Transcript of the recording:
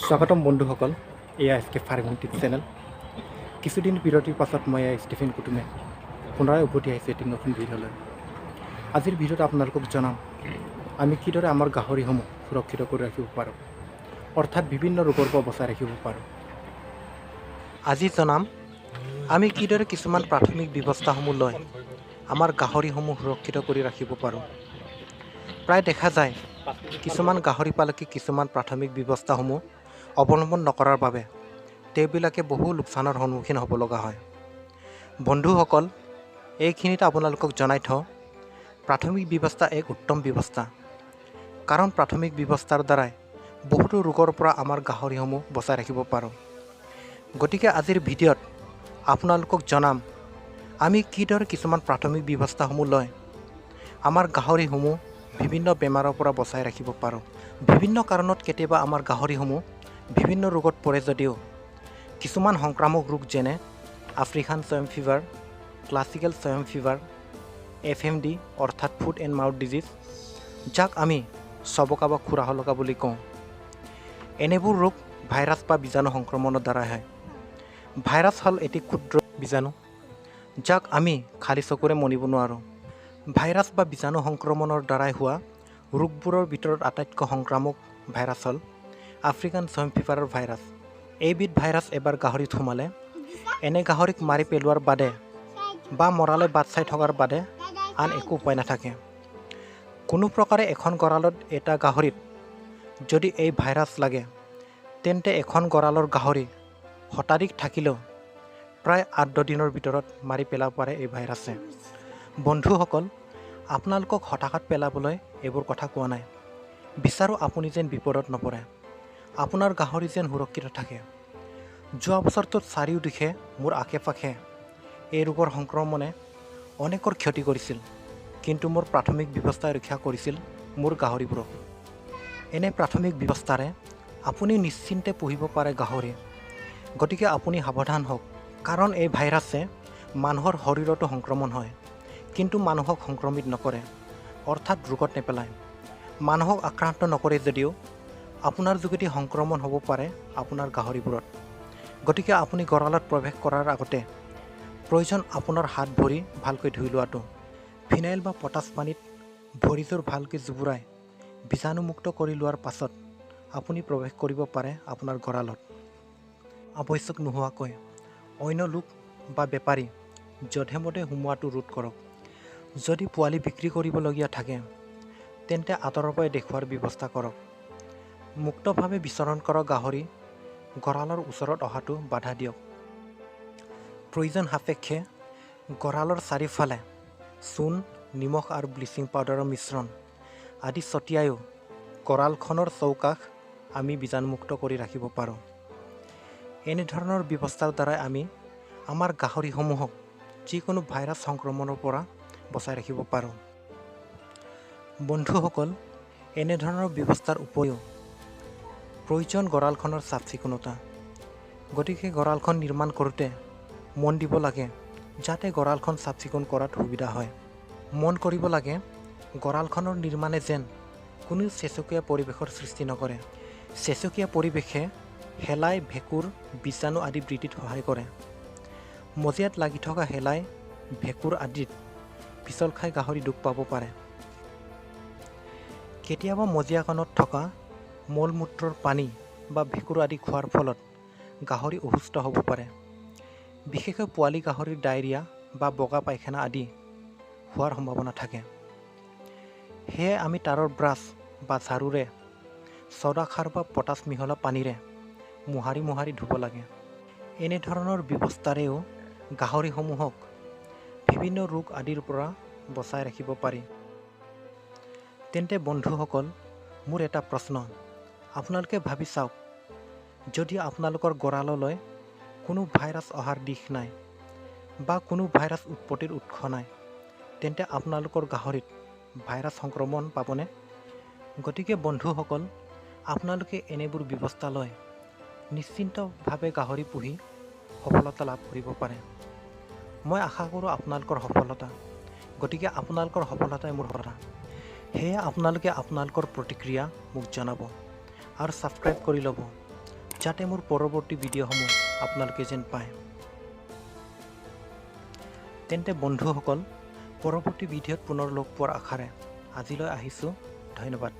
স্বাগতম বন্ধুসকল, এয়া এছ কে ফাৰ্মিং টিপ চেনেল। কিছুদিন বিৰতিৰ পাছত মই ষ্টিফেন কুটুমে পুনৰাই উভতি আহিছোঁ এটি নতুন ভিডিঅ'লৈ। আজিৰ ভিডিঅ'ত আপোনালোকক জনাম আমি কিদৰে আমাৰ গাহৰিসমূহ সুৰক্ষিত কৰি ৰাখিব পাৰোঁ, অৰ্থাৎ বিভিন্ন ৰোগৰ পৰা বচাই ৰাখিব পাৰোঁ। আজি জনাম আমি কিদৰে কিছুমান প্ৰাথমিক ব্যৱস্থাসমূহ লৈ আমাৰ গাহৰিসমূহ সুৰক্ষিত কৰি ৰাখিব পাৰোঁ। প্ৰায় দেখা যায় কিছুমান গাহৰি পালকে কিছুমান প্ৰাথমিক ব্যৱস্থাসমূহ অৱলম্বন নকৰাৰ বাবে তেওঁবিলাকে বহু লোকচানৰ সন্মুখীন হ'ব লগা হয়। বন্ধুসকল, এইখিনিতে আপোনালোকক জনাই থওঁ, প্ৰাথমিক ব্যৱস্থা এক উত্তম ব্যৱস্থা, কাৰণ প্ৰাথমিক ব্যৱস্থাৰ দ্বাৰাই বহুতো ৰোগৰ পৰা আমাৰ গাহৰিসমূহ বচাই ৰাখিব পাৰোঁ। গতিকে আজিৰ ভিডিঅ'ত আপোনালোকক জনাম আমি কিদৰে কিছুমান প্ৰাথমিক ব্যৱস্থাসমূহ লৈ আমাৰ গাহৰিসমূহ বিভিন্ন বেমাৰৰ পৰা বচাই ৰাখিব পাৰোঁ। বিভিন্ন কাৰণত কেতিয়াবা আমাৰ গাহৰিসমূহ বিভিন্ন ৰোগত পৰে যদিও কিছুমান সংক্ৰামক ৰোগ যেনে African swine fever, classical swine fever, FMD অৰ্থাৎ ফুট এণ্ড মাউথ ডিজিজ, যাক আমি চবকা বা খুৰা লগা বুলি কওঁ, এনেবোৰ ৰোগ ভাইৰাছ বা বীজাণু সংক্ৰমণৰ দ্বাৰাই হয়। ভাইৰাছ হ'ল এটি ক্ষুদ্ৰ বীজাণু যাক আমি খালী চকুৰে মনিব নোৱাৰোঁ। ভাইৰাছ বা বীজাণু সংক্ৰমণৰ দ্বাৰাই হোৱা ৰোগবোৰৰ ভিতৰত আটাইতকৈ সংক্ৰামক ভাইৰাছ হ'ল আফ্ৰিকান সোয়াইন ফিভাৰৰ ভাইৰাছ। এইবিধ ভাইৰাছ এবাৰ গাহৰিত সোমালে এনে গাহৰিক মাৰি পেলোৱাৰ বাদে বা মৰালৈ বাট চাই থকাৰ বাদে আন একো উপায় নাথাকে। কোনো প্ৰকাৰে এখন গঁৰালত এটা গাহৰিত যদি এই ভাইৰাছ লাগে তেন্তে এখন গঁৰালৰ গাহৰি শতাধিক থাকিলেও প্ৰায় 8-10 দিনৰ ভিতৰত মাৰি পেলাব পাৰে এই ভাইৰাছে। বন্ধুসকল, আপোনালোকক হতাশাত পেলাবলৈ এইবোৰ কথা কোৱা নাই। বিচাৰোঁ আপুনি যেন বিপদত নপৰে, আপোনাৰ গাহৰি যেন সুৰক্ষিত থাকে। যোৱা বছৰটোত চাৰিওদিশে মোৰ আশে পাশে এই ৰোগৰ সংক্ৰমণে অনেকৰ ক্ষতি কৰিছিল, কিন্তু মোৰ প্ৰাথমিক ব্যৱস্থাই ৰক্ষা কৰিছিল মোৰ গাহৰিবোৰক। এনে প্ৰাথমিক ব্যৱস্থাৰে আপুনি নিশ্চিন্তে পুহিব পাৰে গাহৰি। গতিকে আপুনি সাৱধান হওক, কাৰণ এই ভাইৰাছে মানুহৰ শৰীৰতো সংক্ৰমণ হয়, কিন্তু মানুহক সংক্ৰমিত নকৰে, অৰ্থাৎ ৰোগত নেপেলায়। মানুহক আক্ৰান্ত নকৰে যদিও আপোনাৰ যোগেদি সংক্ৰমণ হ'ব পাৰে আপোনাৰ গাহৰিবোৰত। গতিকে আপুনি গঁৰালত প্ৰৱেশ কৰাৰ আগতে প্ৰয়োজন আপোনাৰ হাত ভৰি ভালকৈ ধুই লোৱাটো। ফিনাইল বা পটাছ পানীত ভৰিযোৰ ভালকৈ জুবুৰাই বীজাণুমুক্ত কৰি লোৱাৰ পাছত আপুনি প্ৰৱেশ কৰিব পাৰে আপোনাৰ গঁৰালত। আৱশ্যক নোহোৱাকৈ অন্য লোক বা বেপাৰী যধে মধে সোমোৱাটো ৰোধ কৰক। যদি পোৱালি বিক্ৰী কৰিবলগীয়া থাকে তেন্তে আঁতৰৰ পৰাই দেখুৱাৰ ব্যৱস্থা কৰক। মুক্তভাৱে বিচৰণ কৰা গাহৰি গঁৰালৰ ওচৰত অহাটো বাধা দিয়ক। প্ৰয়োজন সাপেক্ষে গঁৰালৰ চাৰিওফালে চূণ, নিমখ আৰু ব্লিচিং পাউডাৰৰ মিশ্ৰণ আদি ছটিয়াইও গঁৰালখনৰ চৌকাষ আমি বীজাণুমুক্ত কৰি ৰাখিব পাৰোঁ। এনেধৰণৰ ব্যৱস্থাৰ দ্বাৰাই আমি আমাৰ গাহৰিসমূহক যিকোনো ভাইৰাছ সংক্ৰমণৰ পৰা বচাই ৰাখিব পাৰোঁ। বন্ধুসকল, এনেধৰণৰ ব্যৱস্থাৰ উপৰিও প্ৰয়োজন গঁৰালখনৰ চাফ চিকুণতা। গতিকে গঁৰালখন নিৰ্মাণ কৰোঁতে মন দিব লাগে যাতে গঁৰালখন চাফ চিকুণ কৰাত সুবিধা হয়। মন কৰিব লাগে গঁৰালখনৰ নিৰ্মাণে যেন কোনো চেচুকীয়া পৰিৱেশৰ সৃষ্টি নকৰে। চেচুকীয়া পৰিৱেশে শেলাই, ভেঁকুৰ, বীজাণু আদি বৃদ্ধিত সহায় কৰে। মজিয়াত লাগি থকা শেলাই, ভেঁকুৰ আদিত পিছল খাই গাহৰি দুখ পাব পাৰে। কেতিয়াবা মজিয়াখনত থকা মল মূত্ৰৰ পানী বা ভেঁকুৰ আদি খোৱাৰ ফলত গাহৰি অসুস্থ হ'ব পাৰে। বিশেষকৈ পোৱালি গাহৰিৰ ডায়েৰিয়া বা বগা পায়খানা আদি হোৱাৰ সম্ভাৱনা থাকে। সেয়ে আমি তাঁৰৰ ব্ৰাছ বা ঝাৰুৰে ছ'ডা খাৰ বা পটাছ মিহলা পানীৰে মোহাৰি মোহাৰি ধুব লাগে। এনেধৰণৰ ব্যৱস্থাৰেও গাহৰিসমূহক বিভিন্ন ৰোগ আদিৰ পৰা বচাই ৰাখিব পাৰি। তেন্তে বন্ধুসকল, মোৰ এটা প্ৰশ্ন, আপোনালোকে ভাবি চাওক, যদি আপোনালোকৰ গঁৰাললৈ কোনো ভাইৰাছ অহাৰ দিশ নাই বা কোনো ভাইৰাছ উৎপত্তিৰ উৎস নাই, তেন্তে আপোনালোকৰ গাহৰিত ভাইৰাছ সংক্ৰমণ পাবনে? গতিকে বন্ধুসকল, আপোনালোকে এনেবোৰ ব্যৱস্থা লৈ নিশ্চিন্তভাৱে গাহৰি পুহি সফলতা লাভ কৰিব পাৰে। মই আশা কৰোঁ আপোনালোকৰ সফলতা। গতিকে আপোনালোকৰ সফলতাই মোৰ সফলতা। সেয়ে আপোনালোকে আপোনালোকৰ প্ৰতিক্ৰিয়া মোক জনাব আৰু ছাবস্ক্ৰাইব কৰি ল'ব যাতে মোৰ পৰৱৰ্তী ভিডিঅ'সমূহ আপোনালোকে যেন পায়। তেন্তে বন্ধুসকল, পৰৱৰ্তী ভিডিঅ'ত পুনৰ লগ পোৱাৰ আশাৰে আজিলৈ আহিছোঁ। ধন্যবাদ।